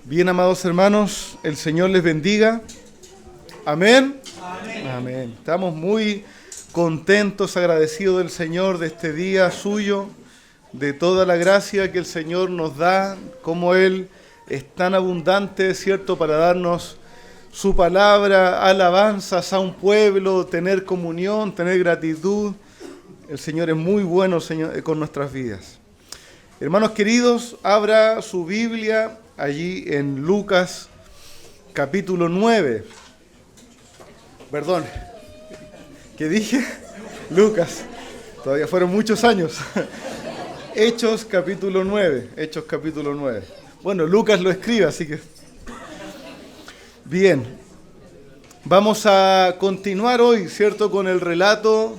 Bien, amados hermanos, el Señor les bendiga. Amén. Amén. Amén. Estamos muy contentos, agradecidos del Señor de este día suyo, de toda la gracia que el Señor nos da, como Él es tan abundante, ¿cierto?, para darnos su palabra, alabanzas a un pueblo, tener comunión, tener gratitud. El Señor es muy bueno, Señor, con nuestras vidas. Hermanos queridos, abra su Biblia allí en Lucas capítulo 9. Perdón, ¿qué dije? Lucas, todavía fueron muchos años. Hechos capítulo 9, Hechos capítulo 9. Bueno, Lucas lo escribe, así que... Bien, vamos a continuar hoy, ¿cierto?, con el relato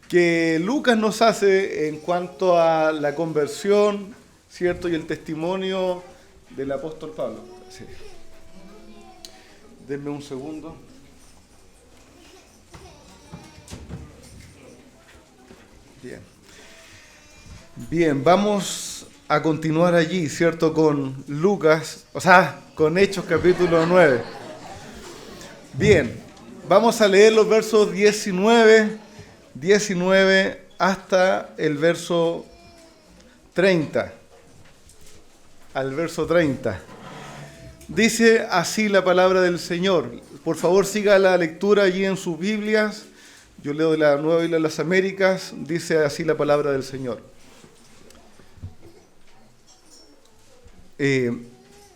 que Lucas nos hace en cuanto a la conversión, ¿cierto?, y el testimonio del apóstol Pablo. Sí. Denme un segundo. Bien. Bien, vamos a continuar allí, ¿cierto?, con Lucas, con Hechos capítulo 9. Bien, vamos a leer los versos 19 hasta el verso 30. Al verso 30. Dice así la palabra del Señor. Por favor, siga la lectura allí en sus Biblias. Yo leo de la Nueva Biblia de las Américas. Dice así la palabra del Señor.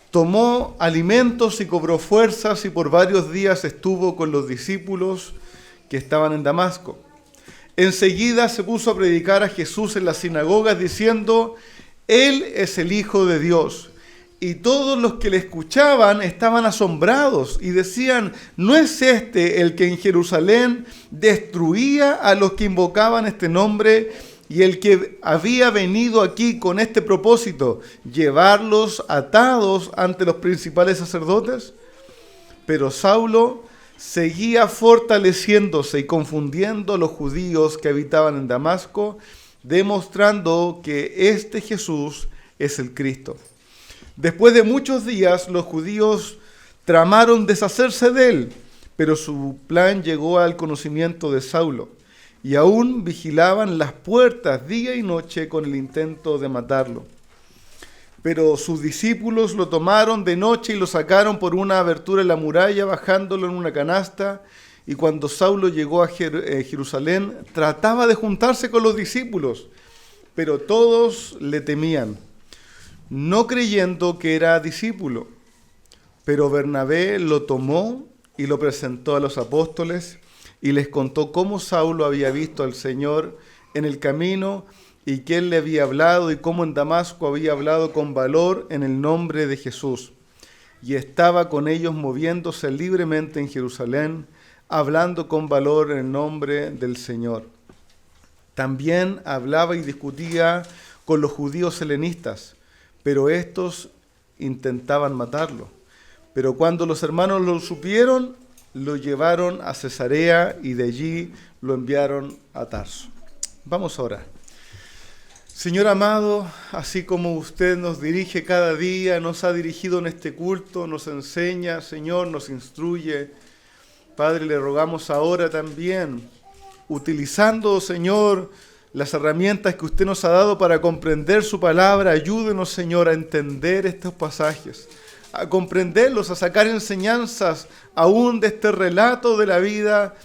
Tomó alimentos y cobró fuerzas y por varios días estuvo con los discípulos que estaban en Damasco. Enseguida se puso a predicar a Jesús en las sinagogas diciendo: Él es el Hijo de Dios. Y todos los que le escuchaban estaban asombrados y decían: ¿no es este el que en Jerusalén destruía a los que invocaban este nombre y el que había venido aquí con este propósito, llevarlos atados ante los principales sacerdotes? Pero Saulo seguía fortaleciéndose y confundiendo a los judíos que habitaban en Damasco, demostrando que este Jesús es el Cristo. Después de muchos días, los judíos tramaron deshacerse de él, pero su plan llegó al conocimiento de Saulo, y aún vigilaban las puertas día y noche con el intento de matarlo. Pero sus discípulos lo tomaron de noche y lo sacaron por una abertura en la muralla, bajándolo en una canasta. Y cuando Saulo llegó a Jerusalén, trataba de juntarse con los discípulos, pero todos le temían, no creyendo que era discípulo. Pero Bernabé lo tomó y lo presentó a los apóstoles y les contó cómo Saulo había visto al Señor en el camino y que él le había hablado y cómo en Damasco había hablado con valor en el nombre de Jesús. Y estaba con ellos moviéndose libremente en Jerusalén, hablando con valor en el nombre del Señor. También hablaba y discutía con los judíos helenistas, pero estos intentaban matarlo. Pero cuando los hermanos lo supieron, lo llevaron a Cesarea y de allí lo enviaron a Tarso. Vamos a orar. Señor amado, así como usted nos dirige cada día, nos ha dirigido en este culto, nos enseña, Señor, nos instruye. Padre, le rogamos ahora también, utilizando, Señor, las herramientas que usted nos ha dado para comprender su palabra, ayúdenos, Señor, a entender estos pasajes, a comprenderlos, a sacar enseñanzas aún de este relato de la vida,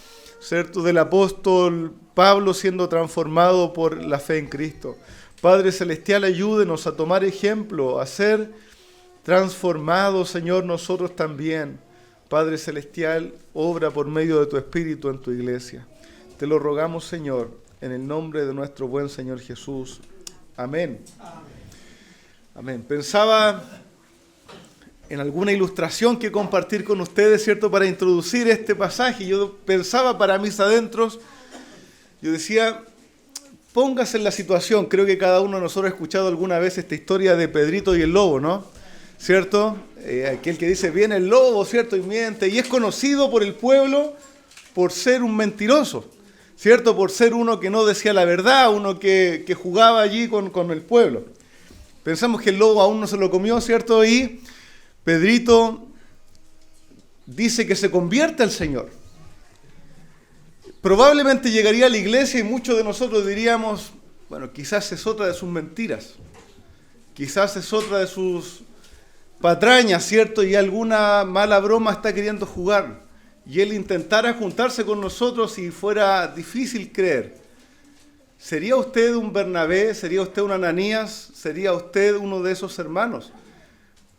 ¿cierto?, del apóstol Pablo siendo transformado por la fe en Cristo. Padre Celestial, ayúdenos a tomar ejemplo, a ser transformados, Señor, nosotros también. Padre Celestial, obra por medio de tu Espíritu en tu iglesia. Te lo rogamos, Señor, en el nombre de nuestro buen Señor Jesús. Amén. Amén. Pensaba en alguna ilustración que compartir con ustedes, ¿cierto?, para introducir este pasaje. Yo pensaba para mis adentros, yo decía, póngase en la situación. Creo que cada uno de nosotros ha escuchado alguna vez esta historia de Pedrito y el lobo, ¿no? ¿Cierto? Aquel que dice, viene el lobo, ¿cierto?, y miente, y es conocido por el pueblo por ser un mentiroso, ¿cierto? Por ser uno que no decía la verdad, uno que jugaba allí con el pueblo. Pensamos que el lobo aún no se lo comió, ¿cierto? Y Pedrito dice que se convierte al Señor. Probablemente llegaría a la iglesia y muchos de nosotros diríamos, bueno, quizás es otra de sus mentiras, quizás es otra de sus patrañas, ¿cierto? Y alguna mala broma está queriendo jugar. Y él intentara juntarse con nosotros y fuera difícil creer. ¿Sería usted un Bernabé? ¿Sería usted un Ananías? ¿Sería usted uno de esos hermanos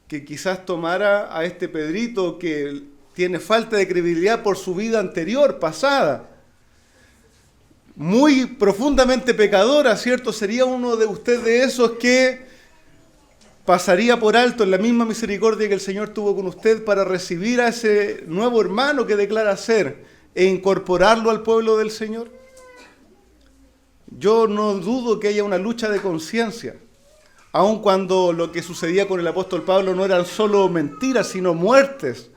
que quizás tomara a este Pedrito que tiene falta de credibilidad por su vida anterior, pasada? Muy profundamente pecadora, ¿cierto? ¿Sería uno de usted de esos que pasaría por alto en la misma misericordia que el Señor tuvo con usted para recibir a ese nuevo hermano que declara ser e incorporarlo al pueblo del Señor? Yo no dudo que haya una lucha de conciencia, aun cuando lo que sucedía con el apóstol Pablo no eran solo mentiras, sino muertes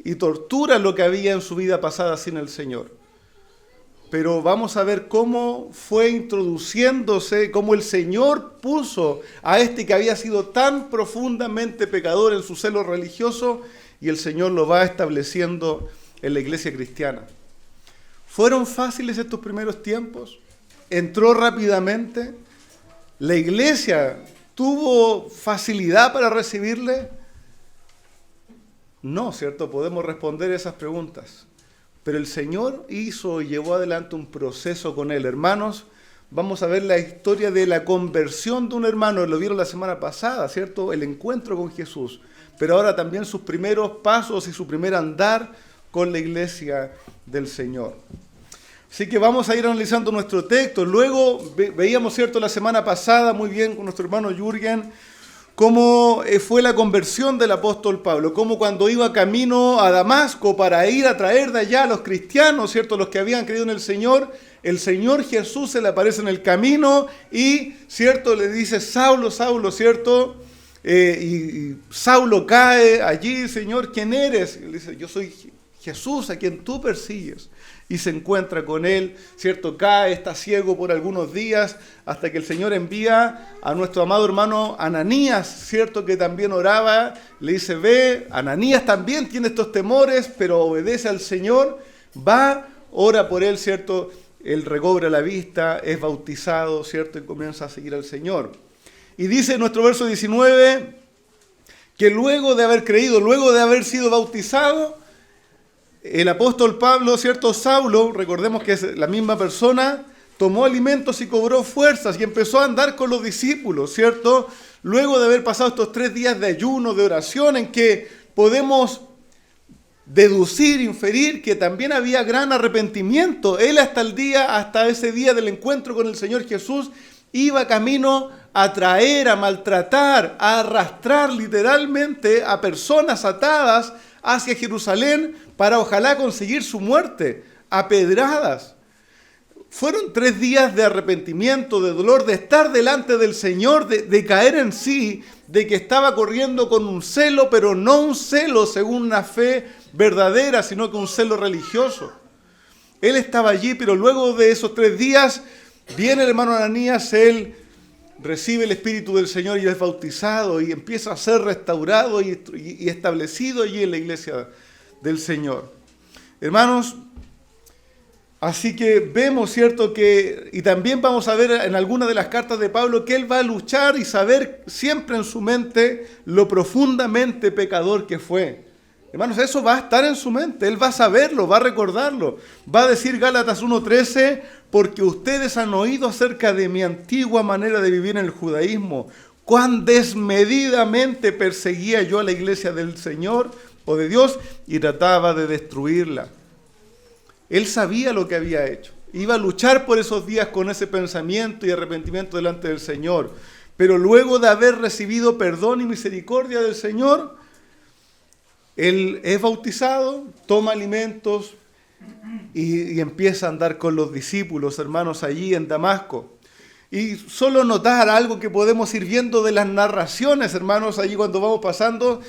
y torturas lo que había en su vida pasada sin el Señor. Pero vamos a ver cómo fue introduciéndose, cómo el Señor puso a este que había sido tan profundamente pecador en su celo religioso, y el Señor lo va estableciendo en la iglesia cristiana. ¿Fueron fáciles estos primeros tiempos? ¿Entró rápidamente? ¿La iglesia tuvo facilidad para recibirle? No, ¿cierto? Podemos responder esas preguntas. Pero el Señor hizo y llevó adelante un proceso con él. Hermanos, vamos a ver la historia de la conversión de un hermano. Lo vieron la semana pasada, ¿cierto? El encuentro con Jesús. Pero ahora también sus primeros pasos y su primer andar con la iglesia del Señor. Así que vamos a ir analizando nuestro texto. Luego veíamos, ¿cierto?, la semana pasada, muy bien, con nuestro hermano Jürgen, cómo fue la conversión del apóstol Pablo, cómo cuando iba camino a Damasco para ir a traer de allá a los cristianos, ¿cierto?, los que habían creído en el Señor Jesús se le aparece en el camino y, ¿cierto?, le dice, Saulo, Saulo, ¿cierto?, y Saulo cae allí, Señor, ¿quién eres? Y le dice, yo soy Jesús a quien tú persigues. Y se encuentra con él, ¿cierto? Cae, está ciego por algunos días, hasta que el Señor envía a nuestro amado hermano Ananías, ¿cierto? Que también oraba, le dice, ve, Ananías también tiene estos temores, pero obedece al Señor, va, ora por él, ¿cierto? Él recobra la vista, es bautizado, ¿cierto? Y comienza a seguir al Señor. Y dice en nuestro verso 19, que luego de haber creído, luego de haber sido bautizado, el apóstol Pablo, ¿cierto? Saulo, recordemos que es la misma persona, tomó alimentos y cobró fuerzas y empezó a andar con los discípulos, ¿cierto? Luego de haber pasado estos 3 días de ayuno, de oración, en que podemos deducir, inferir que también había gran arrepentimiento. Él hasta ese día del encuentro con el Señor Jesús, iba camino a traer, a maltratar, a arrastrar literalmente a personas atadas hacia Jerusalén para ojalá conseguir su muerte, a pedradas. Fueron 3 días de arrepentimiento, de dolor, de estar delante del Señor, de caer en sí, de que estaba corriendo con un celo, pero no un celo según una fe verdadera, sino que un celo religioso. Él estaba allí, pero luego de esos 3 días, viene el hermano Ananías, él recibe el Espíritu del Señor y es bautizado y empieza a ser restaurado y establecido allí en la iglesia del Señor. Hermanos, así que vemos, ¿cierto?, que, y también vamos a ver en algunas de las cartas de Pablo, que él va a luchar y saber siempre en su mente lo profundamente pecador que fue. Hermanos, eso va a estar en su mente, él va a saberlo, va a recordarlo. Va a decir Gálatas 1:13, porque ustedes han oído acerca de mi antigua manera de vivir en el judaísmo, cuán desmedidamente perseguía yo a la iglesia del Señor o de Dios y trataba de destruirla. Él sabía lo que había hecho, iba a luchar por esos días con ese pensamiento y arrepentimiento delante del Señor, pero luego de haber recibido perdón y misericordia del Señor, él es bautizado, toma alimentos y empieza a andar con los discípulos, hermanos, allí en Damasco. Y solo notar algo que podemos ir viendo de las narraciones, hermanos, allí cuando vamos pasando,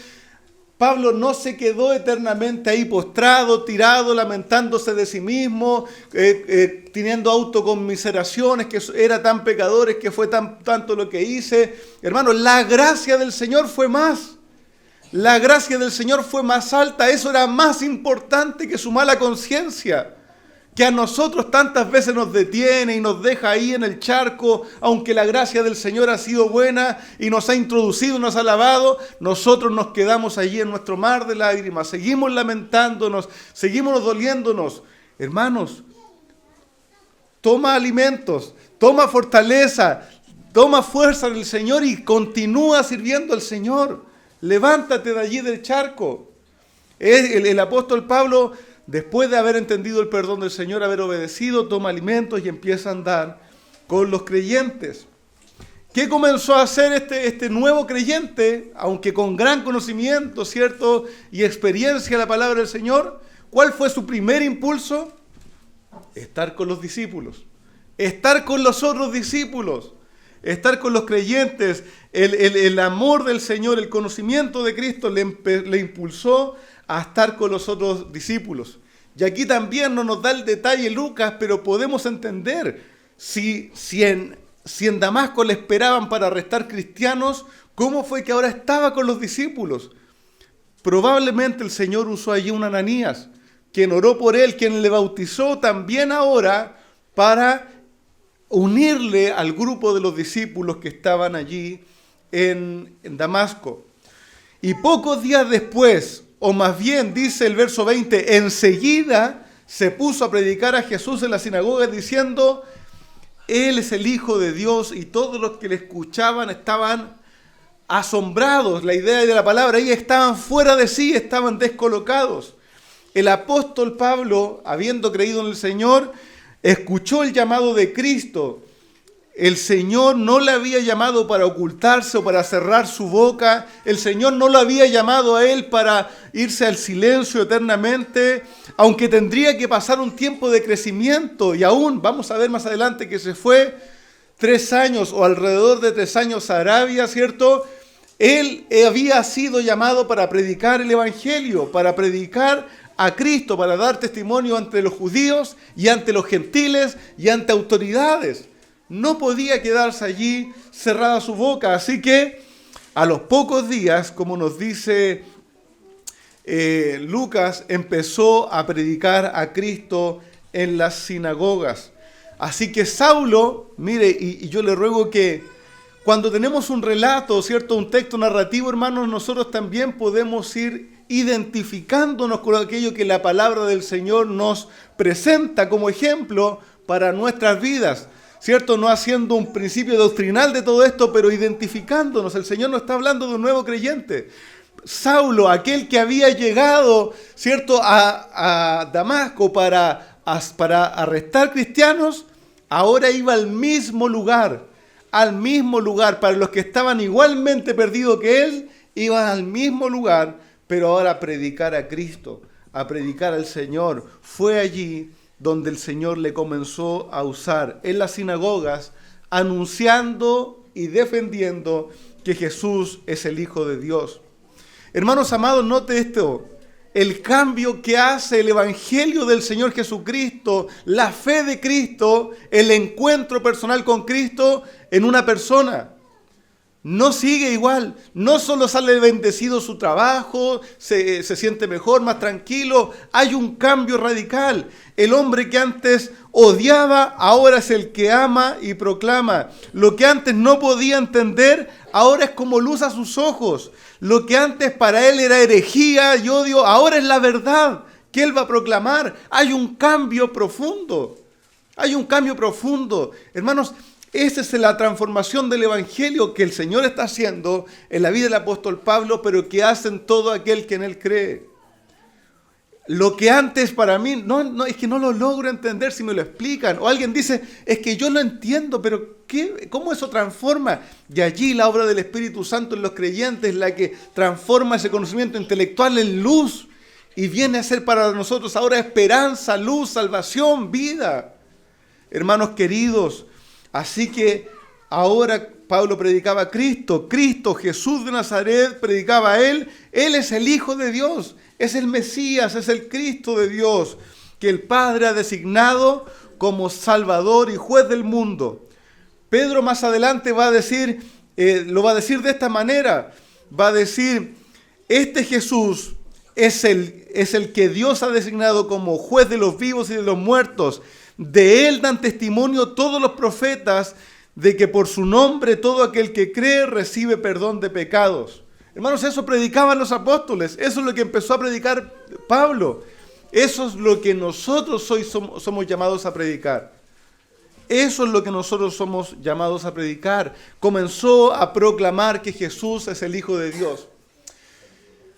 Pablo no se quedó eternamente ahí postrado, tirado, lamentándose de sí mismo, teniendo autoconmiseraciones, que era tan pecadores, que fue tanto lo que hice. Hermanos, la gracia del Señor fue más. La gracia del Señor fue más alta. Eso era más importante que su mala conciencia, que a nosotros tantas veces nos detiene y nos deja ahí en el charco. Aunque la gracia del Señor ha sido buena y nos ha introducido, nos ha lavado, nosotros nos quedamos allí en nuestro mar de lágrimas, seguimos lamentándonos, seguimos doliéndonos. Hermanos, toma alimentos, toma fortaleza, toma fuerza del Señor y continúa sirviendo al Señor. Levántate de allí del charco. El apóstol Pablo, después de haber entendido el perdón del Señor, haber obedecido, toma alimentos y empieza a andar con los creyentes. ¿Qué comenzó a hacer este nuevo creyente, aunque con gran conocimiento, ¿cierto? Y experiencia de la palabra del Señor? ¿Cuál fue su primer impulso? Estar con los discípulos. Estar con los otros discípulos. Estar con los creyentes. El amor del Señor, el conocimiento de Cristo le impulsó a estar con los otros discípulos. Y aquí también no nos da el detalle Lucas, pero podemos entender si en Damasco le esperaban para arrestar cristianos, ¿cómo fue que ahora estaba con los discípulos? Probablemente el Señor usó allí un Ananías, quien oró por él, quien le bautizó también ahora para unirle al grupo de los discípulos que estaban allí en Damasco. Y pocos días después, o más bien dice el verso 20, enseguida se puso a predicar a Jesús en la sinagoga diciendo, Él es el Hijo de Dios, y todos los que le escuchaban estaban asombrados. La idea de la palabra ahí, estaban fuera de sí, estaban descolocados. El apóstol Pablo, habiendo creído en el Señor, escuchó el llamado de Cristo. El Señor no le había llamado para ocultarse o para cerrar su boca. El Señor no lo había llamado a él para irse al silencio eternamente, aunque tendría que pasar un tiempo de crecimiento. Y aún, vamos a ver más adelante que se fue 3 años o alrededor de 3 años a Arabia, ¿cierto? Él había sido llamado para predicar el Evangelio, para predicar a Cristo, para dar testimonio ante los judíos y ante los gentiles y ante autoridades. No podía quedarse allí cerrada su boca, así que a los pocos días, como nos dice Lucas, empezó a predicar a Cristo en las sinagogas. Así que Saulo, mire, y yo le ruego que cuando tenemos un relato, ¿cierto? Un texto narrativo, hermanos, nosotros también podemos ir identificándonos con aquello que la palabra del Señor nos presenta como ejemplo para nuestras vidas. ¿Cierto? No haciendo un principio doctrinal de todo esto, pero identificándonos. El Señor nos está hablando de un nuevo creyente. Saulo, aquel que había llegado, ¿cierto?, a Damasco para arrestar cristianos, ahora iba al mismo lugar. Para los que estaban igualmente perdidos que él, iban al mismo lugar, pero ahora a predicar a Cristo, a predicar al Señor. Fue allí donde el Señor le comenzó a usar en las sinagogas, anunciando y defendiendo que Jesús es el Hijo de Dios. Hermanos amados, note esto, el cambio que hace el Evangelio del Señor Jesucristo, la fe de Cristo, el encuentro personal con Cristo en una persona. No sigue igual, no solo sale bendecido su trabajo, se siente mejor, más tranquilo, hay un cambio radical. El hombre que antes odiaba, ahora es el que ama y proclama. Lo que antes no podía entender, ahora es como luz a sus ojos. Lo que antes para él era herejía y odio, ahora es la verdad que él va a proclamar. Hay un cambio profundo, Hermanos, esa es la transformación del Evangelio que el Señor está haciendo en la vida del apóstol Pablo, pero que hace en todo aquel que en él cree. Lo que antes para mí, no, es que no lo logro entender si me lo explican. O alguien dice, es que yo lo entiendo, pero ¿cómo eso transforma? Y allí la obra del Espíritu Santo en los creyentes es la que transforma ese conocimiento intelectual en luz y viene a ser para nosotros ahora esperanza, luz, salvación, vida. Hermanos queridos, así que ahora Pablo predicaba a Cristo, Jesús de Nazaret, predicaba a Él es el Hijo de Dios, es el Mesías, es el Cristo de Dios, que el Padre ha designado como Salvador y Juez del mundo. Pedro más adelante va a decir, lo va a decir de esta manera, va a decir, este Jesús es el que Dios ha designado como Juez de los vivos y de los muertos. De Él dan testimonio todos los profetas, de que por su nombre todo aquel que cree recibe perdón de pecados. Hermanos, eso predicaban los apóstoles, eso es lo que empezó a predicar Pablo, eso es lo que nosotros hoy somos llamados a predicar. Eso es lo que nosotros somos llamados a predicar. Comenzó a proclamar que Jesús es el Hijo de Dios.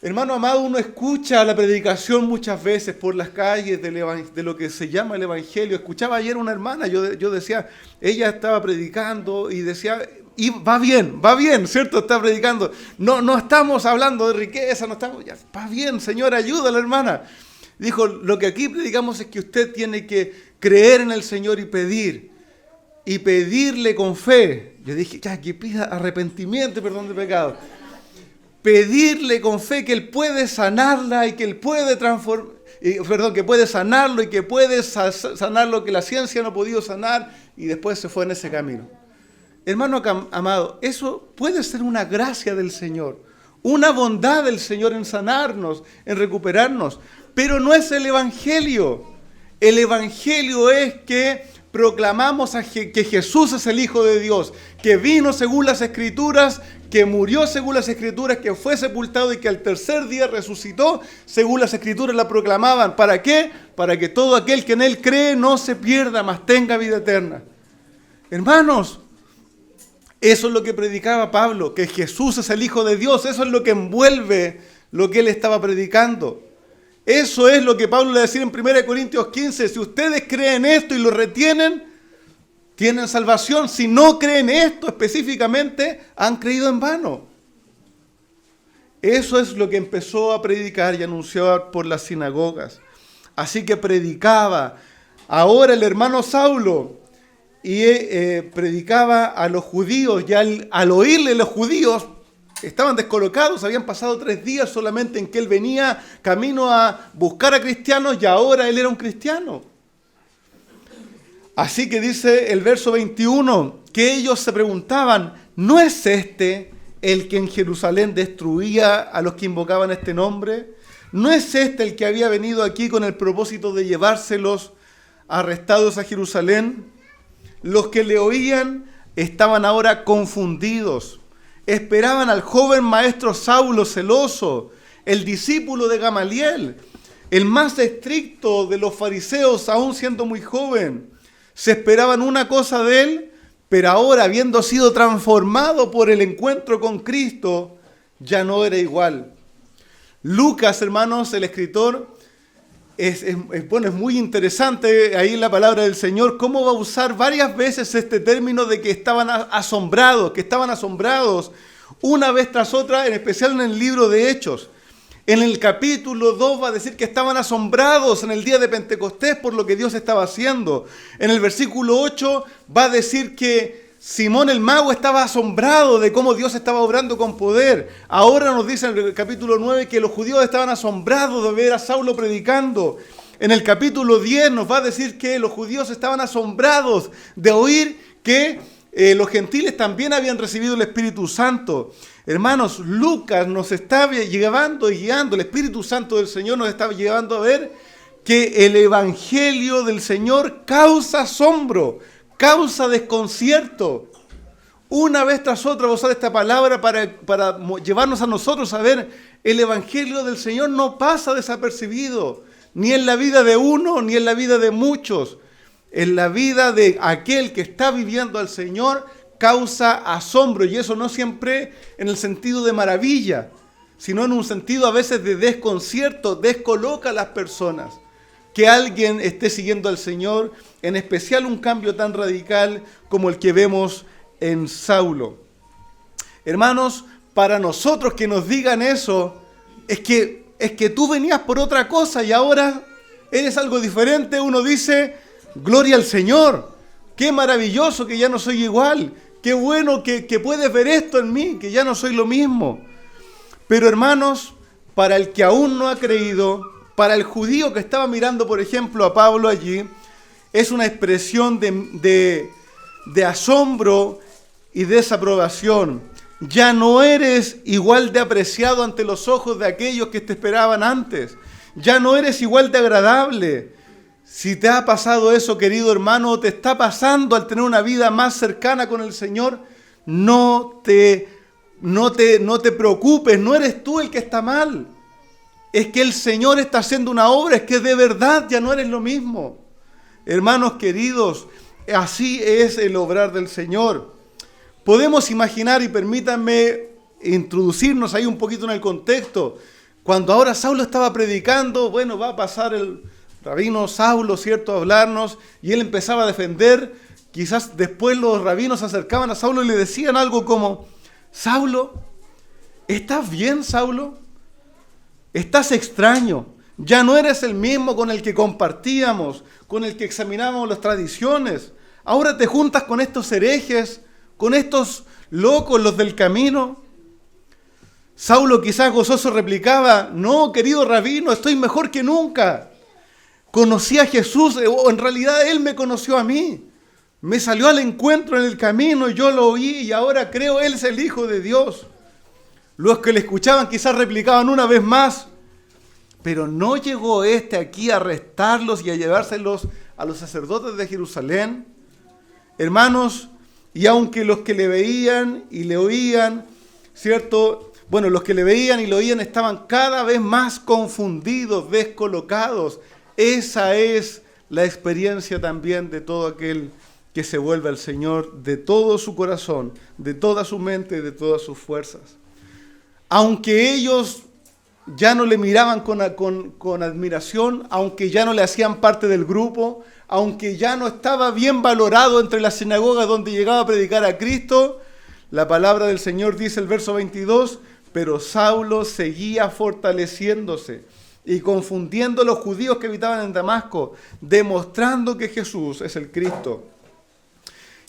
Hermano amado, uno escucha la predicación muchas veces por las calles de lo que se llama el Evangelio. Escuchaba ayer una hermana, yo decía, ella estaba predicando y decía, y va bien, ¿cierto? Está predicando. No estamos hablando de riqueza, no estamos, ya, va bien, Señor, ayuda a la hermana. Dijo, lo que aquí predicamos es que usted tiene que creer en el Señor y pedirle con fe. Yo dije, ya, que pida arrepentimiento y perdón de pecado. Pedirle con fe que Él puede sanarla y que Él puede que puede sanarlo y que puede sanar lo que la ciencia no ha podido sanar, y después se fue en ese camino. Hermano amado, eso puede ser una gracia del Señor, una bondad del Señor en sanarnos, en recuperarnos, pero no es el Evangelio. El Evangelio es que proclamamos que Jesús es el Hijo de Dios, que vino según las Escrituras, que murió según las Escrituras, que fue sepultado y que al tercer día resucitó según las Escrituras la proclamaban. ¿Para qué? Para que todo aquel que en Él cree no se pierda, mas tenga vida eterna. Hermanos, eso es lo que predicaba Pablo, que Jesús es el Hijo de Dios. Eso es lo que envuelve lo que él estaba predicando. Eso es lo que Pablo le decía en 1 Corintios 15. Si ustedes creen esto y lo retienen, tienen salvación. Si no creen esto específicamente, han creído en vano. Eso es lo que empezó a predicar y anunciar por las sinagogas. Así que predicaba. Ahora el hermano Saulo predicaba a los judíos, y al oírle los judíos estaban descolocados, habían pasado 3 días solamente en que él venía camino a buscar a cristianos, y ahora él era un cristiano. Así que dice el verso 21, que ellos se preguntaban, ¿no es este el que en Jerusalén destruía a los que invocaban este nombre? ¿No es este el que había venido aquí con el propósito de llevárselos arrestados a Jerusalén? Los que le oían estaban ahora confundidos. Esperaban al joven maestro Saulo celoso, el discípulo de Gamaliel, el más estricto de los fariseos, aún siendo muy joven. Se esperaban una cosa de él, pero ahora, habiendo sido transformado por el encuentro con Cristo, ya no era igual. Lucas, hermanos, el escritor, es muy interesante ahí la palabra del Señor, cómo va a usar varias veces este término de que estaban asombrados una vez tras otra, en especial en el libro de Hechos. En el capítulo 2 va a decir que estaban asombrados en el día de Pentecostés por lo que Dios estaba haciendo. En el versículo 8 va a decir que Simón el mago estaba asombrado de cómo Dios estaba obrando con poder. Ahora nos dice en el capítulo 9 que los judíos estaban asombrados de ver a Saulo predicando. En el capítulo 10 nos va a decir que los judíos estaban asombrados de oír que los gentiles también habían recibido el Espíritu Santo. Hermanos, Lucas nos está llevando y guiando, el Espíritu Santo del Señor nos está llevando a ver que el Evangelio del Señor causa asombro, causa desconcierto. Una vez tras otra, usar esta palabra para llevarnos a nosotros a ver, el Evangelio del Señor no pasa desapercibido, ni en la vida de uno, ni en la vida de muchos. En la vida de aquel que está viviendo al Señor causa asombro, y eso no siempre en el sentido de maravilla, sino en un sentido a veces de desconcierto, descoloca a las personas. Que alguien esté siguiendo al Señor, en especial un cambio tan radical como el que vemos en Saulo. Hermanos, para nosotros que nos digan eso, es que tú venías por otra cosa y ahora eres algo diferente. Uno dice, gloria al Señor, qué maravilloso que ya no soy igual, qué bueno que puedes ver esto en mí, que ya no soy lo mismo. Pero hermanos, para el que aún no ha creído, para el judío que estaba mirando, por ejemplo, a Pablo allí, es una expresión de asombro y desaprobación. Ya no eres igual de apreciado ante los ojos de aquellos que te esperaban antes. Ya no eres igual de agradable. Si te ha pasado eso, querido hermano, o te está pasando al tener una vida más cercana con el Señor, no te preocupes, no eres tú el que está mal. Es que el Señor está haciendo una obra, es que de verdad ya no eres lo mismo. Hermanos queridos, así es el obrar del Señor. Podemos imaginar, y permítanme introducirnos ahí un poquito en el contexto, cuando ahora Saulo estaba predicando, bueno, va a pasar el rabino Saulo, ¿cierto?, a hablarnos, y él empezaba a defender. Quizás después los rabinos se acercaban a Saulo y le decían algo como: Saulo, ¿estás bien, Saulo? Estás extraño, ya no eres el mismo con el que compartíamos, con el que examinábamos las tradiciones. Ahora te juntas con estos herejes, con estos locos, los del camino. Saulo quizás gozoso replicaba: no, querido rabino, estoy mejor que nunca. Conocí a Jesús, o en realidad Él me conoció a mí. Me salió al encuentro en el camino y yo lo oí y ahora creo Él es el Hijo de Dios. Los que le escuchaban quizás replicaban una vez más: pero no llegó aquí a arrestarlos y a llevárselos a los sacerdotes de Jerusalén. Hermanos, y aunque los que le veían y le oían, ¿cierto? Bueno, los que le veían y le oían estaban cada vez más confundidos, descolocados. Esa es la experiencia también de todo aquel que se vuelve al Señor de todo su corazón, de toda su mente, de todas sus fuerzas. Aunque ellos ya no le miraban con admiración, aunque ya no le hacían parte del grupo, aunque ya no estaba bien valorado entre las sinagogas donde llegaba a predicar a Cristo, la palabra del Señor dice el verso 22, pero Saulo seguía fortaleciéndose y confundiendo a los judíos que habitaban en Damasco, demostrando que Jesús es el Cristo.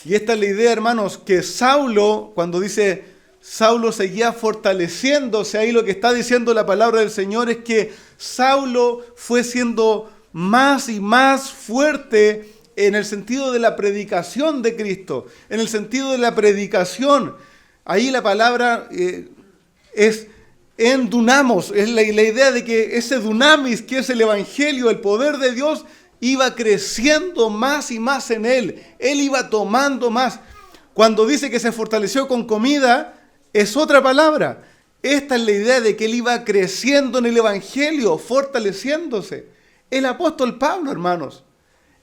Y esta es la idea, hermanos, que Saulo, cuando dice Saulo seguía fortaleciéndose, ahí lo que está diciendo la palabra del Señor es que Saulo fue siendo más y más fuerte en el sentido de la predicación de Cristo, en el sentido de la predicación. Ahí la palabra es en dunamos, es la idea de que ese dunamis, que es el evangelio, el poder de Dios, iba creciendo más y más en él. Él iba tomando más. Cuando dice que se fortaleció con comida, es otra palabra. Esta es la idea de que él iba creciendo en el evangelio, fortaleciéndose. El apóstol Pablo, hermanos,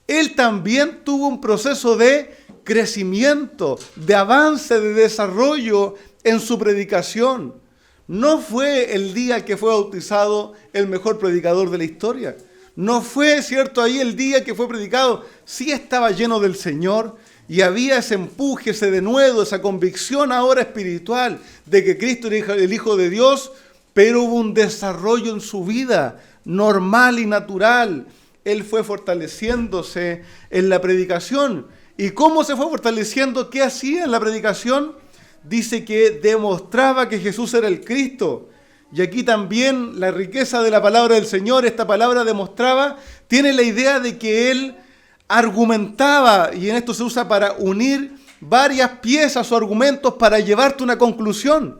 él también tuvo un proceso de crecimiento, de avance, de desarrollo en su predicación. No fue el día que fue bautizado el mejor predicador de la historia. No fue, cierto, ahí el día que fue predicado. Sí estaba lleno del Señor y había ese empuje, ese denuedo, esa convicción ahora espiritual de que Cristo era el Hijo de Dios, pero hubo un desarrollo en su vida normal y natural. Él fue fortaleciéndose en la predicación. ¿Y cómo se fue fortaleciendo? ¿Qué hacía en la predicación? Dice que demostraba que Jesús era el Cristo. Y aquí también la riqueza de la palabra del Señor, esta palabra demostraba, tiene la idea de que él argumentaba, y en esto se usa para unir varias piezas o argumentos para llevarte a una conclusión.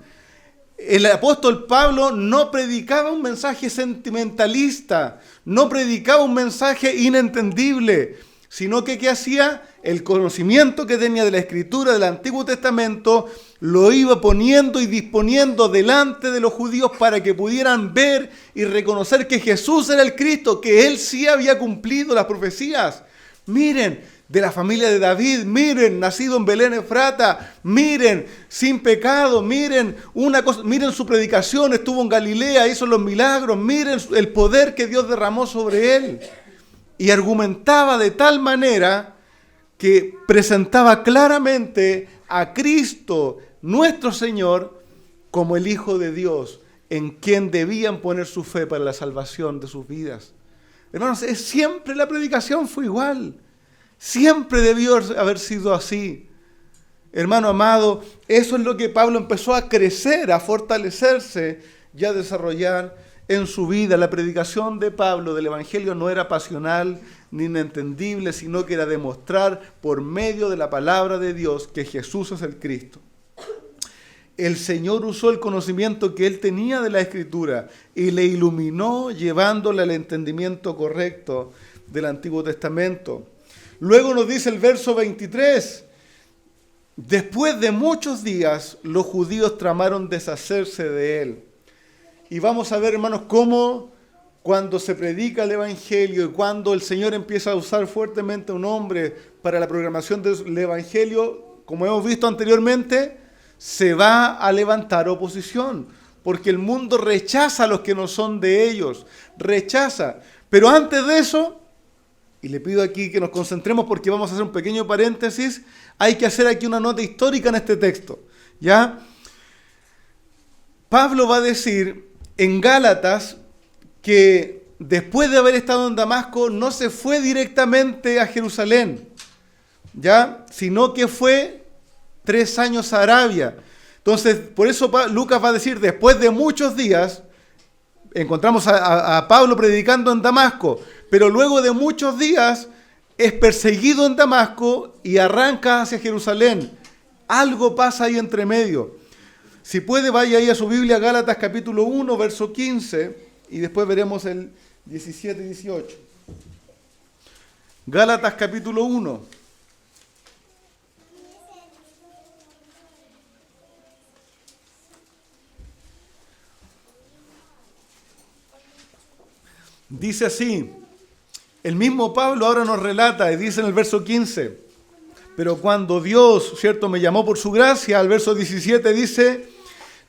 El apóstol Pablo no predicaba un mensaje sentimentalista, no predicaba un mensaje inentendible, sino que ¿qué hacía? El conocimiento que tenía de la Escritura del Antiguo Testamento lo iba poniendo y disponiendo delante de los judíos para que pudieran ver y reconocer que Jesús era el Cristo, que Él sí había cumplido las profecías. Miren, de la familia de David, miren, nacido en Belén Efrata, miren, sin pecado, miren, miren su predicación, estuvo en Galilea, hizo los milagros, miren el poder que Dios derramó sobre Él. Y argumentaba de tal manera que presentaba claramente a Cristo, nuestro Señor, como el Hijo de Dios, en quien debían poner su fe para la salvación de sus vidas. Hermanos, siempre la predicación fue igual. Siempre debió haber sido así. hermano amado, eso es lo que Pablo empezó a crecer, a fortalecerse y a desarrollar en su vida. La predicación de Pablo del Evangelio no era pasional ni inentendible, sino que era demostrar por medio de la palabra de Dios que Jesús es el Cristo. El Señor usó el conocimiento que él tenía de la Escritura y le iluminó llevándole al entendimiento correcto del Antiguo Testamento. Luego nos dice el verso 23, después de muchos días los judíos tramaron deshacerse de él. Y vamos a ver, hermanos, cómo cuando se predica el Evangelio y cuando el Señor empieza a usar fuertemente a un hombre para la proclamación del Evangelio, como hemos visto anteriormente, se va a levantar oposición, porque el mundo rechaza a los que no son de ellos, rechaza. Pero antes de eso, y le pido aquí que nos concentremos porque vamos a hacer un pequeño paréntesis, hay que hacer aquí una nota histórica en este texto, ¿ya? Pablo va a decir en Gálatas que después de haber estado en Damasco no se fue directamente a Jerusalén, ¿ya? Sino que fue 3 años a Arabia. Entonces, por eso Lucas va a decir, después de muchos días, encontramos a Pablo predicando en Damasco, pero luego de muchos días es perseguido en Damasco y arranca hacia Jerusalén. Algo pasa ahí entre medio. Si puede, vaya ahí a su Biblia, Gálatas capítulo 1, verso 15, y después veremos el 17 y 18. Gálatas capítulo 1. Dice así, el mismo Pablo ahora nos relata y dice en el verso 15, pero cuando Dios, ¿cierto?, me llamó por su gracia, al verso 17 dice,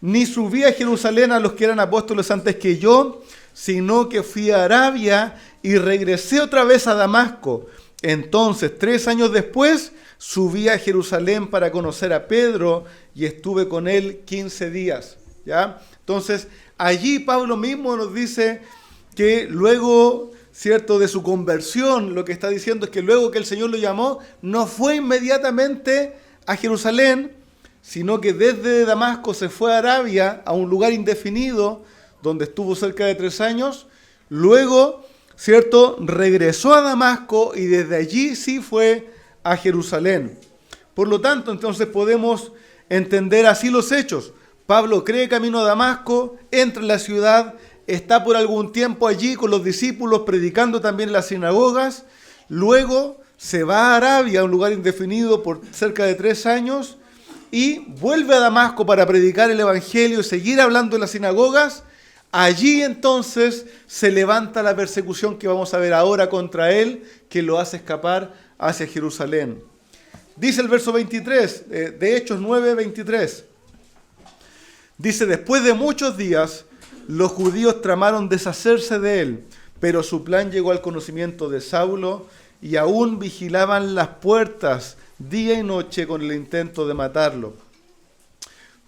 ni subí a Jerusalén a los que eran apóstoles antes que yo, sino que fui a Arabia y regresé otra vez a Damasco. Entonces, 3 años después, subí a Jerusalén para conocer a Pedro y estuve con él 15 días. ¿Ya? Entonces, allí Pablo mismo nos dice que luego, ¿cierto?, de su conversión, lo que está diciendo es que luego que el Señor lo llamó, no fue inmediatamente a Jerusalén, sino que desde Damasco se fue a Arabia, a un lugar indefinido, donde estuvo cerca de 3 años. Luego, ¿cierto?, regresó a Damasco y desde allí sí fue a Jerusalén. Por lo tanto, entonces podemos entender así los hechos. Pablo cree camino a Damasco, entra en la ciudad, está por algún tiempo allí con los discípulos predicando también en las sinagogas. Luego se va a Arabia, a un lugar indefinido por cerca de 3 años, y vuelve a Damasco para predicar el Evangelio y seguir hablando en las sinagogas. Allí entonces se levanta la persecución que vamos a ver ahora contra él, que lo hace escapar hacia Jerusalén. Dice el verso 23, de Hechos 9, 23. Dice, después de muchos días, los judíos tramaron deshacerse de él, pero su plan llegó al conocimiento de Saulo y aún vigilaban las puertas día y noche con el intento de matarlo.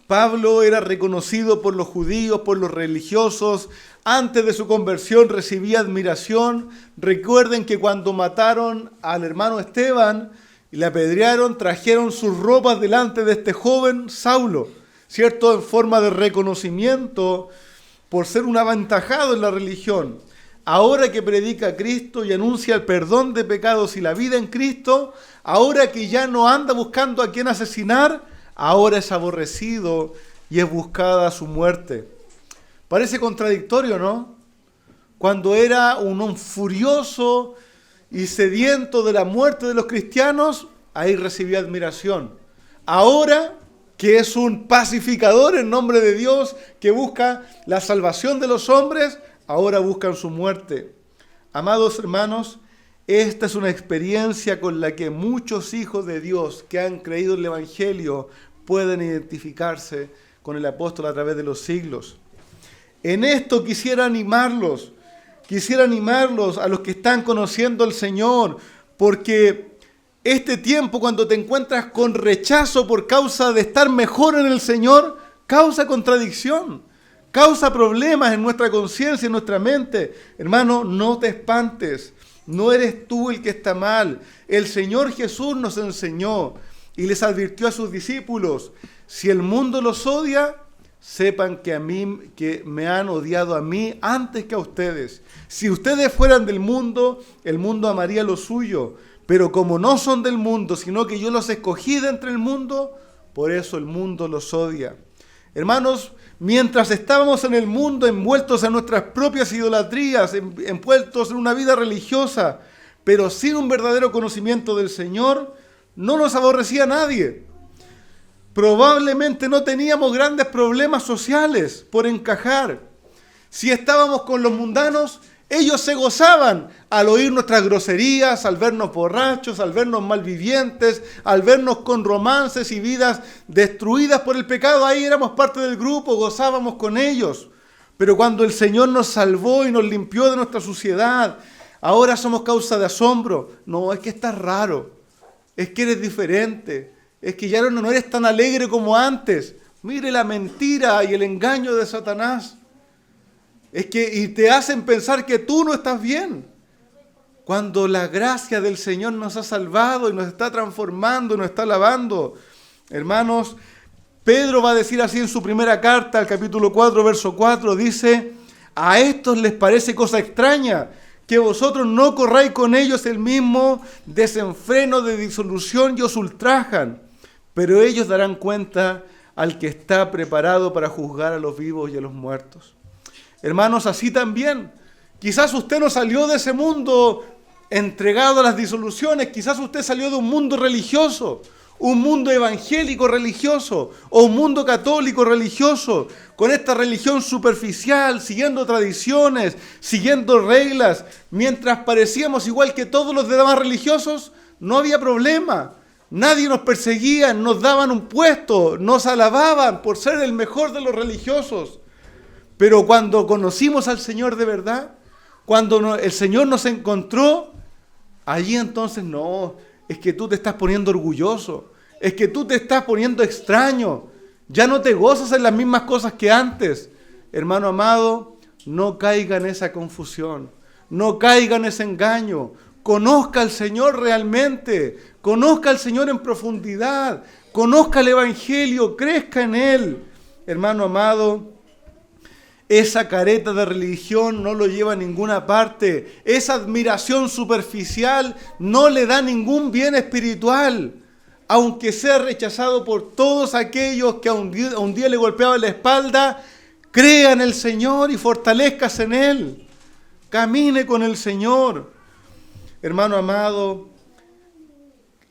Pablo era reconocido por los judíos, por los religiosos. Antes de su conversión recibía admiración. Recuerden que cuando mataron al hermano Esteban y le apedrearon, trajeron sus ropas delante de este joven Saulo, ¿cierto?, en forma de reconocimiento por ser un aventajado en la religión. Ahora que predica a Cristo y anuncia el perdón de pecados y la vida en Cristo, ahora que ya no anda buscando a quien asesinar, ahora es aborrecido y es buscada su muerte. Parece contradictorio, ¿no? Cuando era un furioso y sediento de la muerte de los cristianos, ahí recibía admiración. Ahora que es un pacificador en nombre de Dios, que busca la salvación de los hombres, ahora buscan su muerte. Amados hermanos, esta es una experiencia con la que muchos hijos de Dios que han creído en el Evangelio pueden identificarse con el apóstol a través de los siglos. En esto quisiera animarlos a los que están conociendo al Señor, porque este tiempo cuando te encuentras con rechazo por causa de estar mejor en el Señor, causa contradicción, causa problemas en nuestra conciencia, en nuestra mente. Hermano, no te espantes, no eres tú el que está mal. El Señor Jesús nos enseñó y les advirtió a sus discípulos: si el mundo los odia, sepan que me han odiado a mí antes que a ustedes. Si ustedes fueran del mundo, el mundo amaría lo suyo, pero como no son del mundo, sino que yo los escogí de entre el mundo, por eso el mundo los odia. Hermanos, mientras estábamos en el mundo envueltos en nuestras propias idolatrías, envueltos en una vida religiosa, pero sin un verdadero conocimiento del Señor, no nos aborrecía nadie. Probablemente no teníamos grandes problemas sociales por encajar. Si estábamos con los mundanos, ellos se gozaban al oír nuestras groserías, al vernos borrachos, al vernos malvivientes, al vernos con romances y vidas destruidas por el pecado. Ahí éramos parte del grupo, gozábamos con ellos. Pero cuando el Señor nos salvó y nos limpió de nuestra suciedad, ahora somos causa de asombro. No, es que estás raro, es que eres diferente, es que ya no eres tan alegre como antes. Mire la mentira y el engaño de Satanás. Y te hacen pensar que tú no estás bien, cuando la gracia del Señor nos ha salvado y nos está transformando y nos está lavando. Hermanos, Pedro va a decir así en su primera carta, al capítulo 4, verso 4, dice: a estos les parece cosa extraña que vosotros no corráis con ellos el mismo desenfreno de disolución y os ultrajan, pero ellos darán cuenta al que está preparado para juzgar a los vivos y a los muertos. Hermanos, así también, quizás usted no salió de ese mundo entregado a las disoluciones, quizás usted salió de un mundo religioso, un mundo evangélico religioso, o un mundo católico religioso, con esta religión superficial, siguiendo tradiciones, siguiendo reglas. Mientras parecíamos igual que todos los demás religiosos, no había problema. Nadie nos perseguía, nos daban un puesto, nos alababan por ser el mejor de los religiosos. Pero cuando conocimos al Señor de verdad, cuando el Señor nos encontró, allí entonces no, es que tú te estás poniendo orgulloso, es que tú te estás poniendo extraño, ya no te gozas en las mismas cosas que antes. Hermano amado, no caiga en esa confusión, no caiga en ese engaño. Conozca al Señor realmente, conozca al Señor en profundidad, conozca el Evangelio, crezca en Él. Hermano amado, esa careta de religión no lo lleva a ninguna parte. Esa admiración superficial no le da ningún bien espiritual. Aunque sea rechazado por todos aquellos que a un día le golpeaban la espalda, crea en el Señor y fortalezcas en Él. Camine con el Señor. Hermano amado,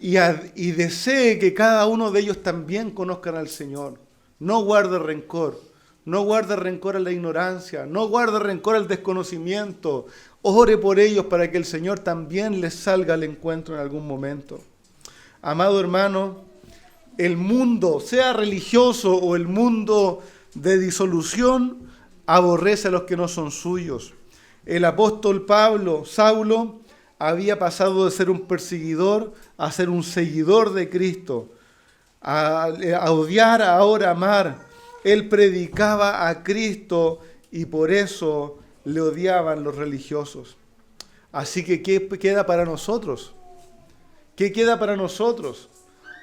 y desee que cada uno de ellos también conozcan al Señor. No guarde rencor. No guarde rencor a la ignorancia, no guarde rencor al desconocimiento. Ore por ellos para que el Señor también les salga al encuentro en algún momento. Amado hermano, el mundo, sea religioso o el mundo de disolución, aborrece a los que no son suyos. El apóstol Saulo, había pasado de ser un perseguidor a ser un seguidor de Cristo, a odiar, ahora amar. Él predicaba a Cristo y por eso le odiaban los religiosos. Así que, ¿qué queda para nosotros? ¿Qué queda para nosotros?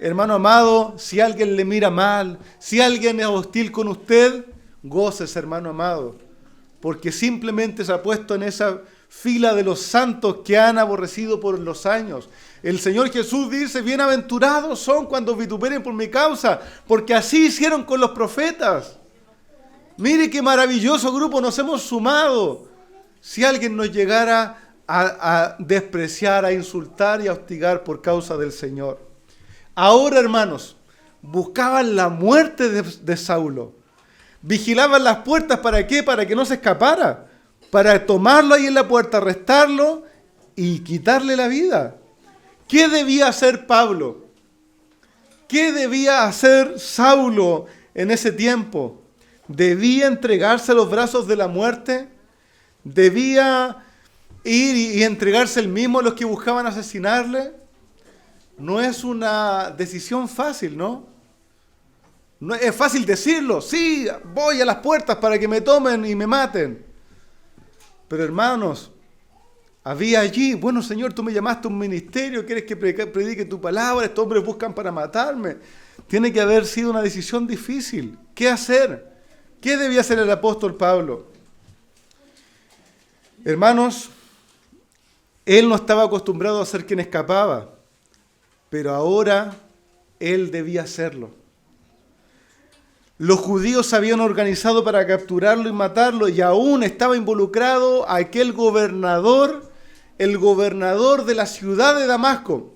Hermano amado, si alguien le mira mal, si alguien es hostil con usted, gócese, hermano amado, porque simplemente se ha puesto en esa fila de los santos que han aborrecido por los años. El Señor Jesús dice: bienaventurados son cuando vituperen por mi causa, porque así hicieron con los profetas. Mire qué maravilloso grupo nos hemos sumado. Si alguien nos llegara a despreciar, a insultar y a hostigar por causa del Señor. Ahora, hermanos, buscaban la muerte de Saulo. Vigilaban las puertas, ¿para qué? Para que no se escapara. Para tomarlo ahí en la puerta, arrestarlo y quitarle la vida. ¿Qué debía hacer Pablo? ¿Qué debía hacer Saulo en ese tiempo? ¿Debía entregarse a los brazos de la muerte? ¿Debía ir y entregarse él mismo a los que buscaban asesinarle? No es una decisión fácil, ¿no? No es fácil decirlo. Sí, voy a las puertas para que me tomen y me maten. Pero hermanos, había allí. Bueno, Señor, tú me llamaste a un ministerio, quieres que predique tu palabra, estos hombres buscan para matarme. Tiene que haber sido una decisión difícil. ¿Qué hacer? ¿Qué debía hacer el apóstol Pablo? Hermanos, él no estaba acostumbrado a ser quien escapaba, pero ahora él debía hacerlo. Los judíos se habían organizado para capturarlo y matarlo, y aún estaba involucrado aquel gobernador, el gobernador de la ciudad de Damasco.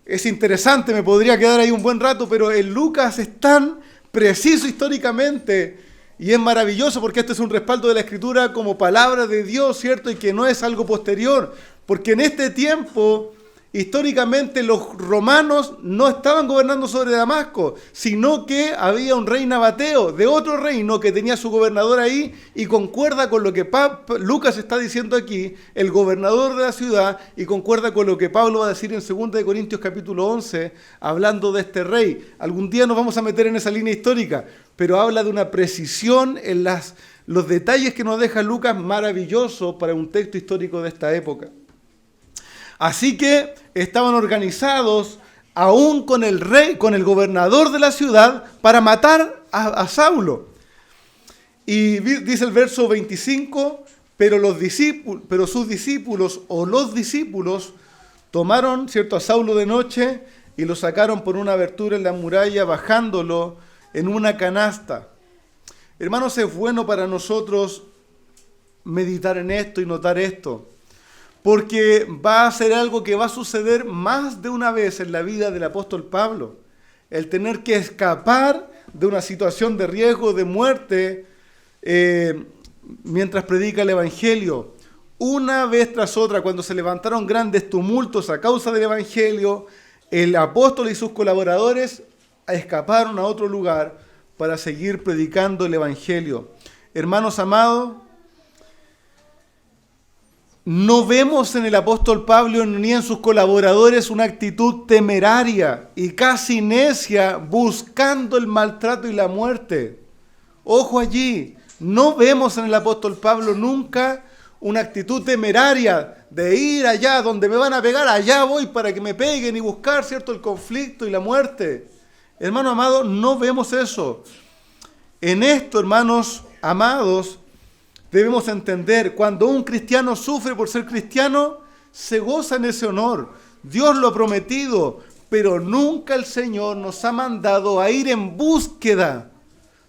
Es interesante, me podría quedar ahí un buen rato, pero el Lucas es tan preciso históricamente y es maravilloso porque este es un respaldo de la Escritura como palabra de Dios, ¿cierto? Y que no es algo posterior, porque en este tiempo, históricamente, los romanos no estaban gobernando sobre Damasco, sino que había un rey nabateo de otro reino que tenía su gobernador ahí, y concuerda con lo que Lucas está diciendo aquí, el gobernador de la ciudad, y concuerda con lo que Pablo va a decir en 2 Corintios capítulo 11, hablando de este rey. Algún día nos vamos a meter en esa línea histórica, pero habla de una precisión en los detalles que nos deja Lucas maravilloso para un texto histórico de esta época. Así que estaban organizados aún con el rey, con el gobernador de la ciudad, para matar a Saulo. Y dice el verso 25, pero sus discípulos tomaron, ¿cierto?, a Saulo de noche y lo sacaron por una abertura en la muralla, bajándolo en una canasta. Hermanos, es bueno para nosotros meditar en esto y notar esto, porque va a ser algo que va a suceder más de una vez en la vida del apóstol Pablo. El tener que escapar de una situación de riesgo, de muerte, mientras predica el Evangelio. Una vez tras otra, cuando se levantaron grandes tumultos a causa del Evangelio, el apóstol y sus colaboradores escaparon a otro lugar para seguir predicando el Evangelio. Hermanos amados, no vemos en el apóstol Pablo ni en sus colaboradores una actitud temeraria y casi necia buscando el maltrato y la muerte. Ojo allí, no vemos en el apóstol Pablo nunca una actitud temeraria de ir allá donde me van a pegar, allá voy para que me peguen y buscar, ¿cierto?, el conflicto y la muerte. Hermano amado, no vemos eso. En esto, hermanos amados, debemos entender, cuando un cristiano sufre por ser cristiano, se goza en ese honor. Dios lo ha prometido, pero nunca el Señor nos ha mandado a ir en búsqueda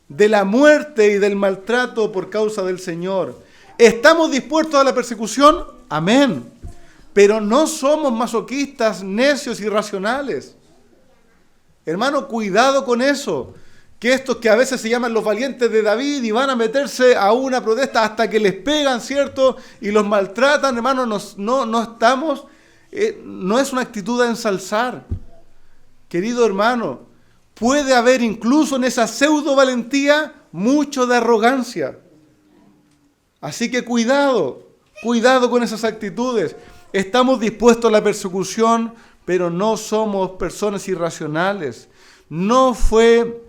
de la muerte y del maltrato por causa del Señor. ¿Estamos dispuestos a la persecución? Amén. Pero no somos masoquistas, necios, irracionales. Hermano, cuidado con eso. Que estos que a veces se llaman los valientes de David y van a meterse a una protesta hasta que les pegan, ¿cierto?, y los maltratan, hermano, no es una actitud a ensalzar. Querido hermano, puede haber incluso en esa pseudo valentía mucho de arrogancia. Así que cuidado con esas actitudes. Estamos dispuestos a la persecución, pero no somos personas irracionales. No fue...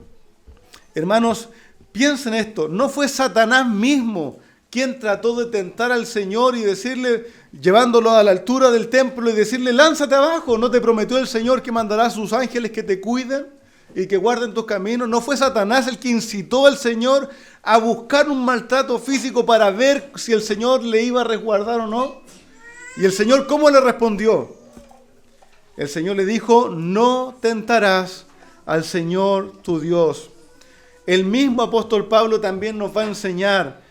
Hermanos, piensen esto, no fue Satanás mismo quien trató de tentar al Señor y decirle, llevándolo a la altura del templo y decirle, lánzate abajo. ¿No te prometió el Señor que mandará a sus ángeles que te cuiden y que guarden tus caminos? ¿No fue Satanás el que incitó al Señor a buscar un maltrato físico para ver si el Señor le iba a resguardar o no? ¿Y el Señor cómo le respondió? El Señor le dijo, no tentarás al Señor tu Dios. El mismo apóstol Pablo también nos va a enseñar,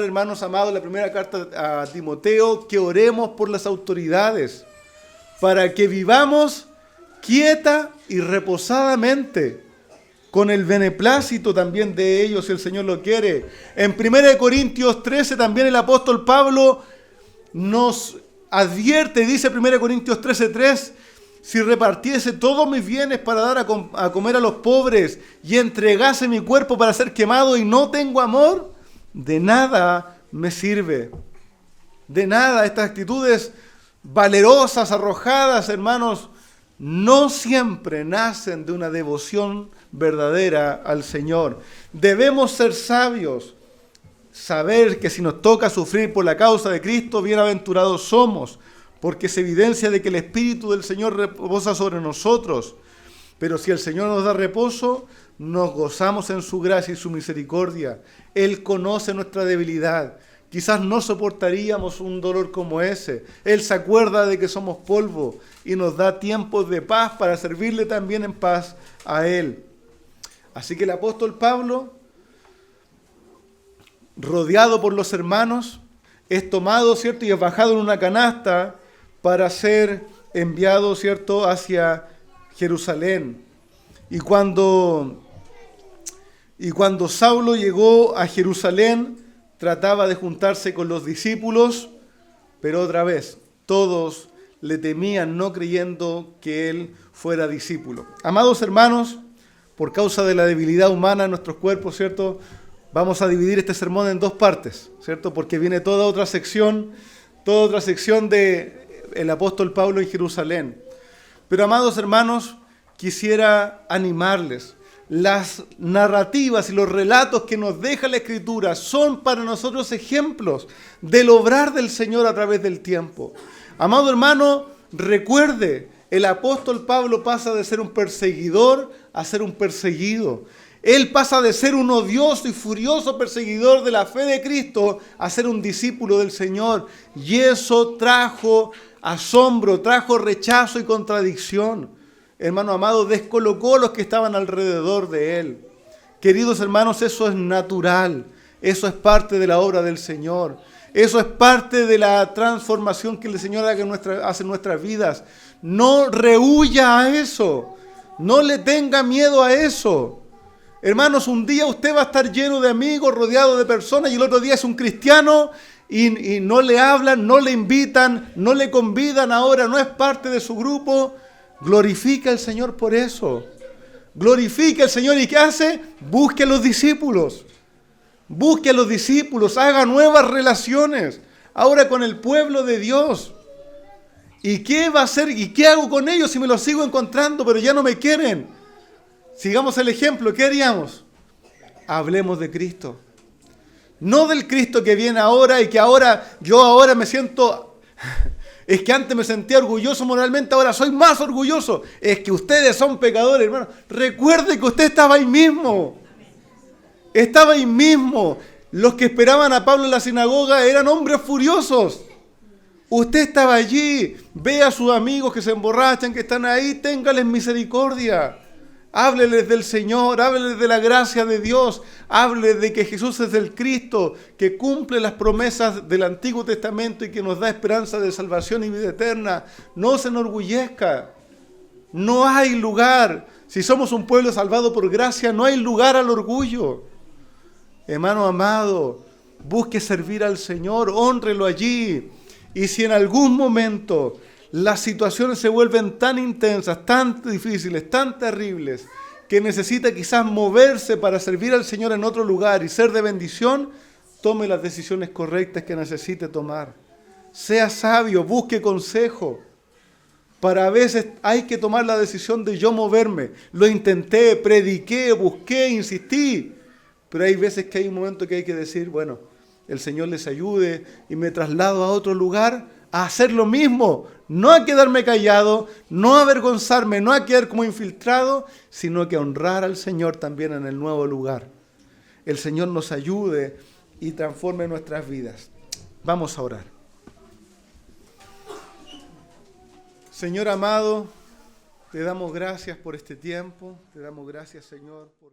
hermanos amados, en la primera carta a Timoteo, que oremos por las autoridades, para que vivamos quieta y reposadamente, con el beneplácito también de ellos, si el Señor lo quiere. En 1 Corintios 13 también el apóstol Pablo nos advierte, dice 1 Corintios 13:3, si repartiese todos mis bienes para dar a comer a los pobres y entregase mi cuerpo para ser quemado y no tengo amor, de nada me sirve. De nada. Estas actitudes valerosas, arrojadas, hermanos, no siempre nacen de una devoción verdadera al Señor. Debemos ser sabios saber que si nos toca sufrir por la causa de Cristo, bienaventurados somos, porque es evidencia de que el Espíritu del Señor reposa sobre nosotros. Pero si el Señor nos da reposo, nos gozamos en su gracia y su misericordia. Él conoce nuestra debilidad. Quizás no soportaríamos un dolor como ese. Él se acuerda de que somos polvo y nos da tiempos de paz para servirle también en paz a Él. Así que el apóstol Pablo, rodeado por los hermanos, es tomado, ¿cierto?, y es bajado en una canasta para ser enviado, ¿cierto?, hacia Jerusalén. Y cuando Saulo llegó a Jerusalén, trataba de juntarse con los discípulos, pero otra vez, todos le temían, no creyendo que él fuera discípulo. Amados hermanos, por causa de la debilidad humana en nuestros cuerpos, ¿cierto?, vamos a dividir este sermón en dos partes, ¿cierto?, porque viene toda otra sección de el apóstol Pablo en Jerusalén. Pero, amados hermanos, quisiera animarles. Las narrativas y los relatos que nos deja la Escritura son para nosotros ejemplos del obrar del Señor a través del tiempo. Amado hermano, recuerde, el apóstol Pablo pasa de ser un perseguidor a ser un perseguido. Él pasa de ser un odioso y furioso perseguidor de la fe de Cristo a ser un discípulo del Señor. Y eso trajo asombro, trajo rechazo y contradicción. Hermano amado, descolocó a los que estaban alrededor de él. Queridos hermanos, eso es natural. Eso es parte de la obra del Señor. Eso es parte de la transformación que el Señor hace en nuestras vidas. No rehúya a eso. No le tenga miedo a eso. Hermanos, un día usted va a estar lleno de amigos, rodeado de personas, y el otro día es un cristiano y no le hablan, no le invitan, no le convidan ahora, no es parte de su grupo. Glorifica al Señor por eso. Glorifica al Señor. ¿Y qué hace? Busque a los discípulos. Busque a los discípulos. Haga nuevas relaciones. Ahora con el pueblo de Dios. ¿Y qué va a hacer? ¿Y qué hago con ellos si me los sigo encontrando pero ya no me quieren? Sigamos el ejemplo. ¿Qué haríamos? Hablemos de Cristo. No del Cristo que viene ahora y que yo ahora me siento... Es que antes me sentía orgulloso moralmente, ahora soy más orgulloso. Es que ustedes son pecadores, hermano. Recuerde que usted estaba ahí mismo. Estaba ahí mismo. Los que esperaban a Pablo en la sinagoga eran hombres furiosos. Usted estaba allí. Ve a sus amigos que se emborrachan, que están ahí. Téngales misericordia. Hábleles del Señor, hábleles de la gracia de Dios, hábleles de que Jesús es el Cristo, que cumple las promesas del Antiguo Testamento y que nos da esperanza de salvación y vida eterna. No se enorgullezca, no hay lugar. Si somos un pueblo salvado por gracia, no hay lugar al orgullo. Hermano amado, busque servir al Señor, hónrelo allí. Y si en algún momento las situaciones se vuelven tan intensas, tan difíciles, tan terribles, que necesita quizás moverse para servir al Señor en otro lugar y ser de bendición, tome las decisiones correctas que necesite tomar. Sea sabio, busque consejo. Para a veces hay que tomar la decisión de yo moverme. Lo intenté, prediqué, busqué, insistí. Pero hay veces que hay un momento que hay que decir, bueno, el Señor les ayude y me traslado a otro lugar a hacer lo mismo, no a quedarme callado, no a avergonzarme, no a quedar como infiltrado, sino que a honrar al Señor también en el nuevo lugar. El Señor nos ayude y transforme nuestras vidas. Vamos a orar. Señor amado, te damos gracias por este tiempo, te damos gracias, Señor, por...